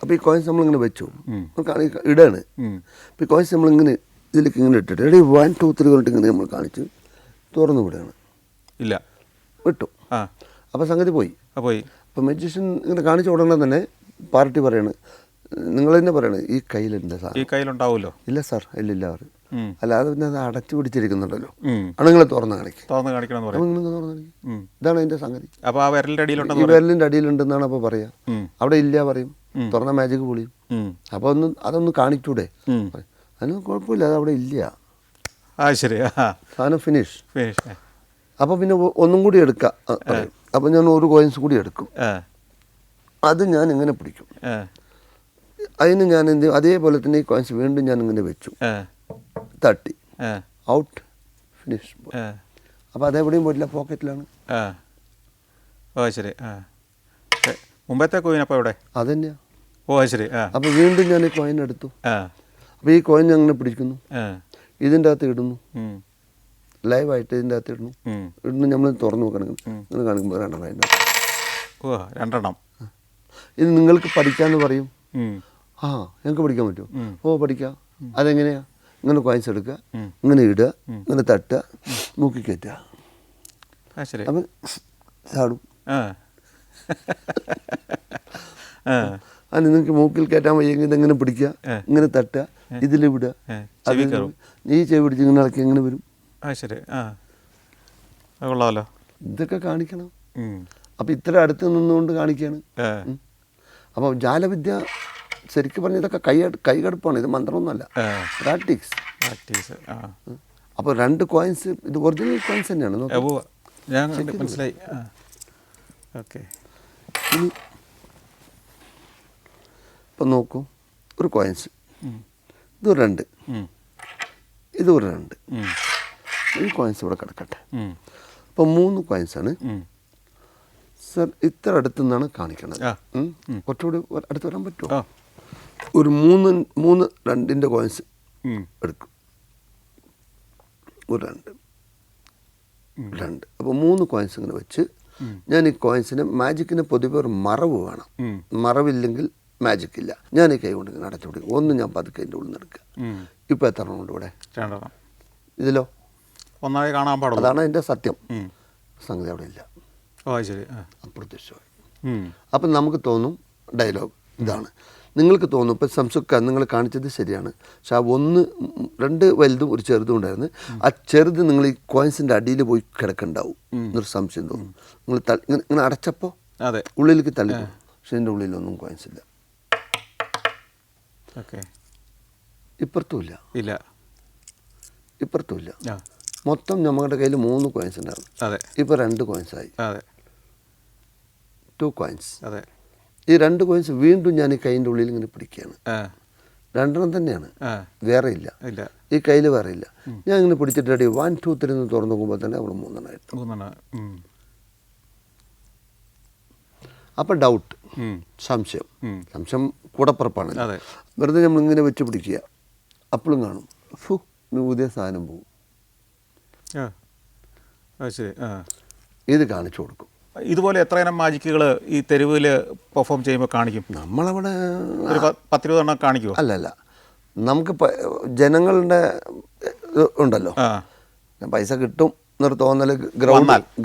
അപ്പോൾ ഈ കോയിൻസ് നമ്മളിങ്ങനെ വെച്ചു ഇടാണ്. അപ്പോൾ ഈ കോയിൻസ് നമ്മളിങ്ങനെ ഇതിലേക്ക് ഇങ്ങനെ ഇട്ടിട്ട് 1 2 3 പറഞ്ഞിട്ട് ഇങ്ങനെ നമ്മൾ കാണിച്ച് തുറന്നു വിടുകയാണ്. ഇല്ല, വിട്ടു. അപ്പോൾ സംഗതി പോയി. അപ്പോൾ മജീഷ്യൻ ഇങ്ങനെ കാണിച്ച ഉടനെ തന്നെ പാർട്ടി പറയാണ്, നിങ്ങൾ തന്നെ പറയണത് ഈ കയ്യിലുണ്ട് സാർ, ഈ കയ്യിലുണ്ടാവുമല്ലോ. ഇല്ല സാർ, ഇല്ലില്ല പറയും. അല്ലാതെ പിന്നെ അത് അടച്ചു പിടിച്ചിരിക്കുന്നുണ്ടല്ലോ, ആണുങ്ങളെ തുറന്ന് കാണിക്കണം. ഇതാണ് അതിന്റെ സംഗതി. അപ്പോൾ ആ വിരലിന്റെ അടിയിലുണ്ടെന്നാണ് അപ്പോൾ പറയാ. അവിടെ ഇല്ല പറയും, തുറന്ന മാജിക് പൊളിയും. അപ്പോൾ അതൊന്ന് കാണിച്ചൂടെ? അതിനൊന്നും കുഴപ്പമില്ല, അത് അവിടെ ഇല്ല, സാധനം ഫിനിഷ്. അപ്പോൾ പിന്നെ ഒന്നും കൂടി എടുക്കാം പറയും. അപ്പോൾ ഞാൻ ഒരു കോയിൻസ് കൂടി എടുക്കും, അത് ഞാൻ ഇങ്ങനെ പിടിക്കും. അതിന് ഞാൻ എന്ത് അതേപോലെ തന്നെ ഈ കോയിൻസ് വീണ്ടും ഞാൻ ഇങ്ങനെ വെച്ചു, തട്ടി ഔട്ട് ഫിനിഷ്. അപ്പോൾ അതെവിടെയും പോയിട്ടില്ല, പോക്കറ്റിലാണ്. ഓ ശരി. മുമ്പത്തെ കോയിൻ അപ്പോൾ എവിടെ? അത് തന്നെയാണ്. ഓ ശരി. അപ്പോൾ വീണ്ടും ഞാൻ ഈ കോയിൻ എടുത്തു. അപ്പോൾ ഈ കോയിൻ അങ്ങനെ പിടിക്കുന്നു, ഇതിൻ്റെ അകത്ത് ഇടുന്നു, ലൈവായിട്ട് ഇതിൻ്റെ അകത്ത് ഇടുന്നു. നമ്മൾ തുറന്നു നോക്കണമെങ്കിൽ നിങ്ങൾ കാണിക്കുമ്പോൾ 2 എണ്ണം അതിൻ്റെ. ഓ 2 എണ്ണം. ഇത് നിങ്ങൾക്ക് പഠിക്കാമെന്ന് പറയും. ഞങ്ങൾക്ക് പഠിക്കാൻ പറ്റുമോ? ഓ പഠിക്കാം. അതെങ്ങനെയാ? ഇങ്ങനെ കോയിൻസ് എടുക്കുക, ഇങ്ങനെ ഇടുക, ഇങ്ങനെ തട്ടുക, മൂക്കി കയറ്റുക, അപ്പം ചാടും. അതിന് നിങ്ങൾക്ക് മൂക്കിൽ കയറ്റാൻ വയ്യെങ്കിൽ ഇതെങ്ങനെ പിടിക്കുക, ഇങ്ങനെ തട്ടുക, ഇതിൽ വിടുക, ഈ ചെവി പിടിച്ച് ഇങ്ങനെ ഇളക്കി ഇങ്ങനെ വരും. ശരി. കൊള്ളാമല്ലോ. ഇതൊക്കെ കാണിക്കണം. അപ്പം ഇത്ര അടുത്ത് നിന്നുകൊണ്ട് കാണിക്കുകയാണ്. അപ്പോൾ ജാലവിദ്യ ശരിക്കും പറഞ്ഞാൽ ഇതൊക്കെ കൈകടുപ്പാണ്, ഇത് മന്ത്രമൊന്നുമല്ല, പ്രാക്ടീസ്. അപ്പോൾ 2 കോയിൻസ്, ഇത് ഒറിജിനൽ കോയിൻസ് തന്നെയാണ്. മനസ്സിലായി. ഓക്കെ. ഇനി ഇപ്പം നോക്കൂ, ഒരു കോയിൻസ്, ഇതൊരു 2, ഇതൊരു 2, ഈ കോയിൻസ് ഇവിടെ കിടക്കട്ടെ. അപ്പോൾ 3 കോയിൻസാണ്. സർ ഇത്ര അടുത്തു നിന്നാണ് കാണിക്കണത്. കുറച്ചുകൂടി അടുത്ത് വരാൻ പറ്റുമോ? ഒരു 3 2ൻ്റെ കോയിൻസ് എടുക്കും. ഒരു 2. അപ്പോൾ 3 കോയിൻസ് ഇങ്ങനെ വെച്ച് ഞാൻ ഈ കോയിൻസിന്, മാജിക്കിന് പൊതുവെ ഒരു മറവ് വേണം. മറവില്ലെങ്കിൽ മാജിക് ഇല്ല. ഞാൻ ഈ കൈ കൊണ്ട് ഇങ്ങനെ അടച്ചുപിടി. ഒന്ന് ഞാൻ പതുക്കെ അതിൻ്റെ ഉള്ളിൽ നിന്ന് എടുക്കുക. ഇപ്പോൾ എത്ര എണ്ണം ഉണ്ട് ഇവിടെ? 2 എണ്ണം. ഇതിലോ? ഒന്നായി കാണാൻ പാടില്ല. അതാണ് അതിൻ്റെ സത്യം. സംഗതി അവിടെ ഇല്ല, ശരി, അപ്രത്യക്ഷമായി. അപ്പം നമുക്ക് തോന്നും ഡയലോഗ് ഇതാണ്. നിങ്ങൾക്ക് തോന്നും ഇപ്പം സംസുക്ക നിങ്ങൾ കാണിച്ചത് ശരിയാണ്, പക്ഷെ ആ 1 2 വലുതും ഒരു ചെറുതും ഉണ്ടായിരുന്നു. ആ ചെറുത് നിങ്ങൾ ഈ കോയിൻസിൻ്റെ അടിയിൽ പോയി കിടക്കുന്നുണ്ടാവും എന്നൊരു സംശയം തോന്നും. നിങ്ങൾ ഇങ്ങനെ അടച്ചപ്പോൾ ഉള്ളിലേക്ക് തള്ളി, പക്ഷെ ഇതിൻ്റെ ഉള്ളിലൊന്നും കോയിൻസ് ഇല്ല. ഇപ്പുറത്തും ഇല്ല, ഇപ്പുറത്തും ഇല്ല. മൊത്തം നമ്മുടെ കയ്യിൽ 3 കോയിൻസ് ഉണ്ടായിരുന്നു. ഇപ്പോൾ 2 കോയിൻസായി, 2 കോയിൻസ്. ഈ 2 കോയിൻസ് വീണ്ടും ഞാൻ ഈ കൈൻ്റെ ഉള്ളിൽ ഇങ്ങനെ പിടിക്കുകയാണ്. 2 എണ്ണം തന്നെയാണ്, വേറെ ഇല്ല. ഈ കയ്യിൽ വേറെ ഇല്ല. ഞാൻ ഇങ്ങനെ പിടിച്ചിട്ട് റെഡി 1 2 3 എന്ന് തുറന്നു നോക്കുമ്പോൾ തന്നെ അവിടെ 3 എണ്ണമായിട്ട്. അപ്പം ഡൗട്ട്, സംശയം കൂടപ്പുറപ്പാണ്. വെറുതെ നമ്മളിങ്ങനെ വെച്ച് പിടിക്കുക, അപ്പോഴും കാണും പുതിയ സാധനം പോകും. ഇത് കാണിച്ചു കൊടുക്കും. ഇതുപോലെ എത്ര ഇനം മാജിക്കുകൾ ഈ തെരുവിൽ പെർഫോം ചെയ്യുമ്പോൾ കാണിക്കും? നമ്മളവിടെ ഒരു 10-20 എണ്ണം കാണിക്കുമോ? അല്ലല്ല, നമുക്ക് ജനങ്ങളുടെ ഉണ്ടല്ലോ, പൈസ കിട്ടും എന്നൊരു തോന്നൽ,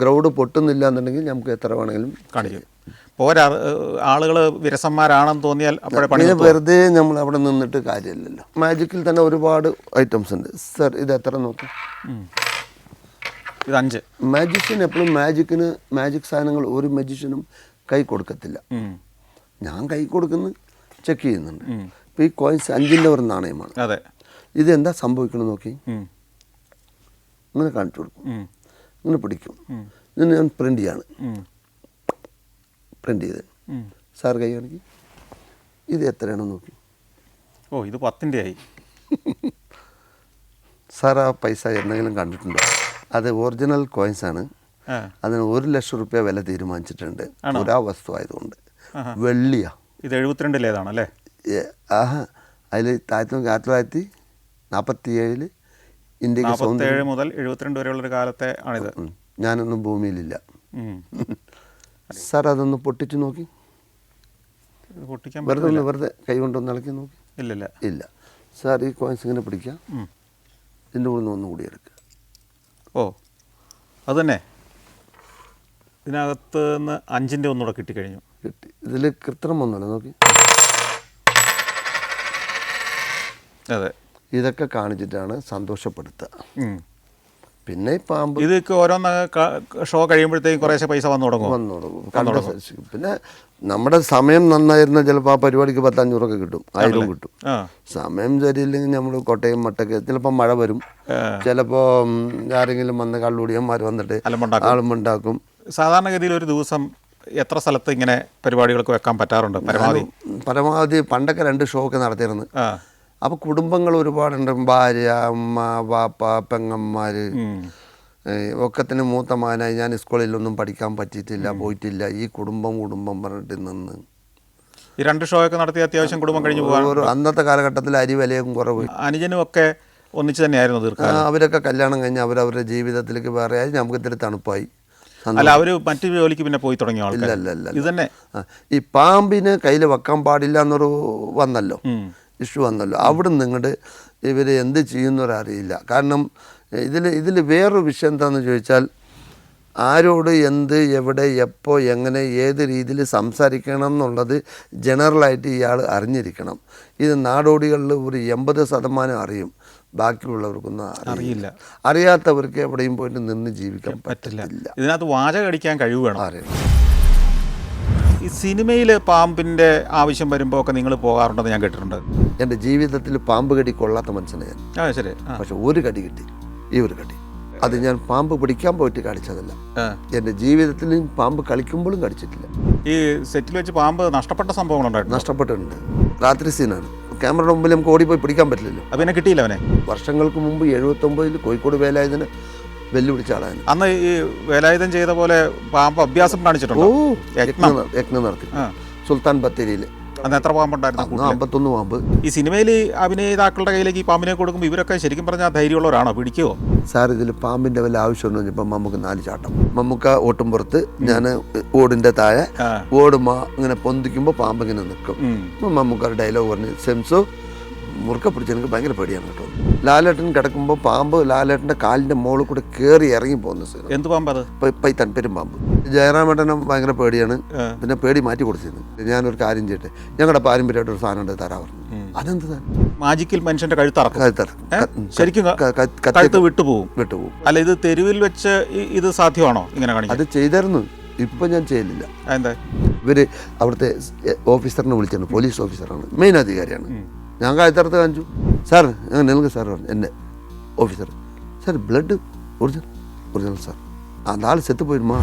ഗ്രൗണ്ട് പൊട്ടുന്നില്ല എന്നുണ്ടെങ്കിൽ നമുക്ക് എത്ര വേണമെങ്കിലും കാണിക്കും. പോരാ, ആളുകൾ വിരസന്മാരാണെന്ന് തോന്നിയാൽ അപ്പോഴേ പണി. വെറുതെ നമ്മൾ അവിടെ നിന്നിട്ട് കാര്യമില്ലല്ലോ. മാജിക്കിൽ തന്നെ ഒരുപാട് ഐറ്റംസ് ഉണ്ട്. സർ ഇത് എത്ര നോക്കും? ഇത് 5. മാജിഷ്യൻ എപ്പോഴും മാജിക് സാധനങ്ങൾ ഒരു മജീഷ്യനും കൈ കൊടുക്കത്തില്ല. ഞാൻ കൈ കൊടുക്കുന്നു, ചെക്ക് ചെയ്യുന്നുണ്ട്. ഇപ്പോൾ ഈ കോയിൻസ് 5ൻ്റെ ഒരു നാണയമാണ്. ഇത് എന്താ സംഭവിക്കണം നോക്കി, ഇങ്ങനെ കാണിച്ചു കൊടുക്കും, ഇങ്ങനെ പിടിക്കും. ഇതിന് ഞാൻ പ്രിൻ്റ് ചെയ്യാണ്. പ്രിൻ്റ് ചെയ്ത് സാർ കൈ കാണിക്കും. ഇത് എത്രയാണെന്ന് നോക്കി. ഇത് 10ൻ്റെ ആയി. സാർ ആ പൈസ എന്തെങ്കിലും കണ്ടിട്ടുണ്ടോ? അത് ഒറിജിനൽ കോയിൻസാണ്. അതിന് 1 ലക്ഷം രൂപ വില തീരുമാനിച്ചിട്ടുണ്ട്. ഒരാ വസ്തു ആയതുകൊണ്ട് വെള്ളിയാ. ഇത് 72-ലേതാണല്ലേ? അതിൽ 1947 ഇന്ത്യക്ക് 47 മുതൽ 72 വരെയുള്ളൊരു കാലത്തെ ആണിത്. ഞാനൊന്നും ഭൂമിയിലില്ല. സാർ അതൊന്ന് പൊട്ടിച്ച് നോക്കി, വെറുതെ കൈ കൊണ്ടൊന്ന് ഇളക്കി നോക്കി. ഇല്ല. സാർ ഈ കോയിൻസ് ഇങ്ങനെ പിടിക്കുക, ഇതിൻ്റെ ഉള്ളിൽ നിന്ന് ഒന്നുകൂടി എടുക്കുക. അത് തന്നെ. ഇതിനകത്ത് നിന്ന് 5ൻ്റെ ഒന്നുകൂടെ കിട്ടിക്കഴിഞ്ഞു. കിട്ടി. ഇതിൽ കൃത്രിമൊന്നുമല്ല നോക്കി. ഇതൊക്കെ കാണിച്ചിട്ടാണ് സന്തോഷപ്പെടുത്തുക. പിന്നെ പാമ്പ് ഇതൊക്കെ ഓരോന്ന് ഷോ കഴിയുമ്പോഴത്തേക്കും കുറേശ്ശെ പൈസ വന്നു തുടങ്ങും. പിന്നെ നമ്മുടെ സമയം നന്നായിരുന്ന ചിലപ്പോൾ ആ പരിപാടിക്ക് 1000-500 കിട്ടും, 1000 കിട്ടും. സമയം ശരിയില്ലെങ്കിൽ നമ്മൾ കോട്ടയം മട്ടൊക്കെ ചിലപ്പോൾ മഴ വരും, ചിലപ്പോൾ ആരെങ്കിലും വന്ന് കള്ളുടിയന്മാർ വന്നിട്ട് ആളുമുണ്ടാക്കും. സാധാരണഗതിയിൽ ഒരു ദിവസം എത്ര സ്ഥലത്ത് ഇങ്ങനെ പരിപാടികൾക്ക് വെക്കാൻ പറ്റാറുണ്ട്? പരമാവധി പണ്ടൊക്കെ 2 ഷോ ഒക്കെ നടത്തിയിരുന്നു. അപ്പോൾ കുടുംബങ്ങൾ ഒരുപാടുണ്ട്. ഭാര്യ, അമ്മ, വാപ്പ, പെങ്ങന്മാർ. ഒക്കത്തിന് മൂത്ത മകനായി ഞാൻ സ്കൂളിലൊന്നും പഠിക്കാൻ പറ്റിയിട്ടില്ല, പോയിട്ടില്ല. ഈ കുടുംബം പറഞ്ഞിട്ട് നിന്ന് ഈ 2 ഷോയൊക്കെ നടത്തി അത്യാവശ്യം കുടുംബം കഴിഞ്ഞു പോകാൻ. അന്നത്തെ കാലഘട്ടത്തിൽ അരി വിലയും കുറവ്. അനുജനും ഒക്കെ ഒന്നിച്ച് തന്നെയായിരുന്നു തീർക്കാൻ. അവരൊക്കെ കല്യാണം കഴിഞ്ഞ് അവരവരുടെ ജീവിതത്തിലേക്ക് വേറെ ആയി. നമുക്ക് ഇത്തിരി തണുപ്പായി. അല്ല, അവര് മറ്റു ജോലിക്ക് പിന്നെ പോയി തുടങ്ങിയ ആൾക്കാർ. ഇല്ല. ഇത് തന്നെ ഈ പാമ്പിന് കയ്യിൽ വെക്കാൻ പാടില്ല എന്നൊരു വന്നല്ലോ, ഇഷ്യൂ വന്നല്ലോ. അവിടെ നിന്ന് ഇങ്ങോട്ട് ഇവർ എന്ത് ചെയ്യുന്നവരറിയില്ല. കാരണം ഇതിൽ വേറൊരു വിഷയം എന്താണെന്ന് ചോദിച്ചാൽ, ആരോട് എന്ത് എവിടെ എപ്പോൾ എങ്ങനെ ഏത് രീതിയിൽ സംസാരിക്കണം എന്നുള്ളത് ജനറലായിട്ട് ഇയാൾ അറിഞ്ഞിരിക്കണം. ഇത് നാടോടികളിൽ ഒരു 80% അറിയും, ബാക്കിയുള്ളവർക്കൊന്നും അറിയില്ല. അറിയാത്തവർക്ക് എവിടെയും പോയിട്ട് നിന്ന് ജീവിക്കാൻ പറ്റില്ല. ഇതിനകത്ത് വാചകം അടിക്കാൻ കഴിവ് വേണം. ഈ സിനിമയിൽ പാമ്പിൻ്റെ ആവശ്യം വരുമ്പോൾ ഒക്കെ നിങ്ങൾ പോകാറുണ്ടെന്ന് ഞാൻ കേട്ടിട്ടുണ്ട്. എൻ്റെ ജീവിതത്തിൽ പാമ്പ് കടി കൊള്ളാത്ത മനുഷ്യനെ ഞാൻ. ശരി. പക്ഷെ ഒരു കടി കിട്ടി, ഈ ഒരു കടി. അത് ഞാൻ പാമ്പ് പിടിക്കാൻ പോയിട്ട് കടിച്ചതല്ല. എൻ്റെ ജീവിതത്തിൽ പാമ്പ് കളിക്കുമ്പോഴും കടിച്ചിട്ടില്ല. ഈ സെറ്റിൽ വെച്ച് പാമ്പ് നഷ്ടപ്പെട്ട സംഭവങ്ങളുണ്ടായിരുന്നു? നഷ്ടപ്പെട്ടിട്ടുണ്ട്. രാത്രി സീനാണ്, ക്യാമറയുടെ മുമ്പിൽ നമുക്ക് ഓടിപ്പോയി പിടിക്കാൻ പറ്റില്ലല്ലോ. പിന്നെ കിട്ടിയില്ല അവനെ. വർഷങ്ങൾക്ക് മുമ്പ് 79 കോഴിക്കോട് വേലായുധനെ വെല്ലുവിളിച്ച ആളാണ്. അന്ന് ഈ വേലായുധം ചെയ്ത പോലെ പാമ്പ് അഭ്യാസം കാണിച്ചിട്ടുണ്ടോ? യജ്ഞം നടത്തി സുൽത്താൻ ബത്തേരിയിൽ. അന്ന് എത്ര പാമ്പുണ്ടായിരുന്നു? 51 പാമ്പ്. ഈ സിനിമയിൽ അഭിനേതാക്കളുടെ കയ്യിലേക്ക് ഈ പാമ്പിനെ കൊടുക്കുമ്പോൾ ഇവരൊക്കെ ശരിക്കും പറഞ്ഞാൽ ധൈര്യമുള്ളവരാണോ? പിടിക്കുമോ? സാർ, ഇതിൽ പാമ്പിൻ്റെ വല്ല ആവശ്യമുണ്ടോ ചോദിച്ചപ്പോൾ മമ്മൂക്ക് 4 ചാട്ടം. മമ്മൂക്ക ഓട്ടുംപുറത്ത്, ഞാൻ ഓടിൻ്റെ താഴെ. ഓടുമ്പോൾ ഇങ്ങനെ പൊന്തിക്കുമ്പോൾ പാമ്പ് ഇങ്ങനെ നിൽക്കും. മമ്മൂക്ക ഡയലോഗ് പറഞ്ഞ്, സെംസോ മുറുക്ക പിടിച്ച് എനിക്ക് ഭയങ്കര പേടിയാണ് കേട്ടോ. ലാലേട്ടൻ കിടക്കുമ്പോൾ പാമ്പ് ലാലേട്ടൻ്റെ കാലിൻ്റെ മുകളിൽ കൂടെ കയറി ഇറങ്ങി പോകുന്ന സീൻ. എന്ത് പാമ്പ് അത്? പൈത്തൻ പെരുമ്പാമ്പ്. ജയറാമേട്ടനും ഭയങ്കര പേടിയാണ്. പിന്നെ പേടി മാറ്റി കൊടുത്തിരുന്നു. ഞാനൊരു കാര്യം ചെയ്യട്ടെ, ഞങ്ങളുടെ പാരമ്പര്യമായിട്ട് ഒരു സാധനം ഉണ്ട്, തരാ പറഞ്ഞു. അതെന്ത് സാധനം? മാജിക്കിൽ മനുഷ്യന്റെ ശരിക്കും കഴുത്ത് വിട്ടുപോകും. അല്ല, ഇത് തെരുവിൽ വെച്ച് ഇത് സാധ്യമാണോ ഇങ്ങനെ കാണിക്കാൻ? അത് ചെയ്തായിരുന്നു, ഇപ്പം ഞാൻ ചെയ്യലില്ല. എന്താ? ഇവര് അവിടുത്തെ ഓഫീസറിനെ വിളിച്ചാണ്, പോലീസ് ഓഫീസറാണ്, മെയിൻ അധികാരിയാണ്. ഞാൻ കഴുത്തറുത്ത് കാണിച്ചു. സാർ നിങ്ങൾക്ക് സാർ പറഞ്ഞു, എൻ്റെ officer, sir blood original sir. ആ നാളെ സെത്ത് പോയിരുമാ.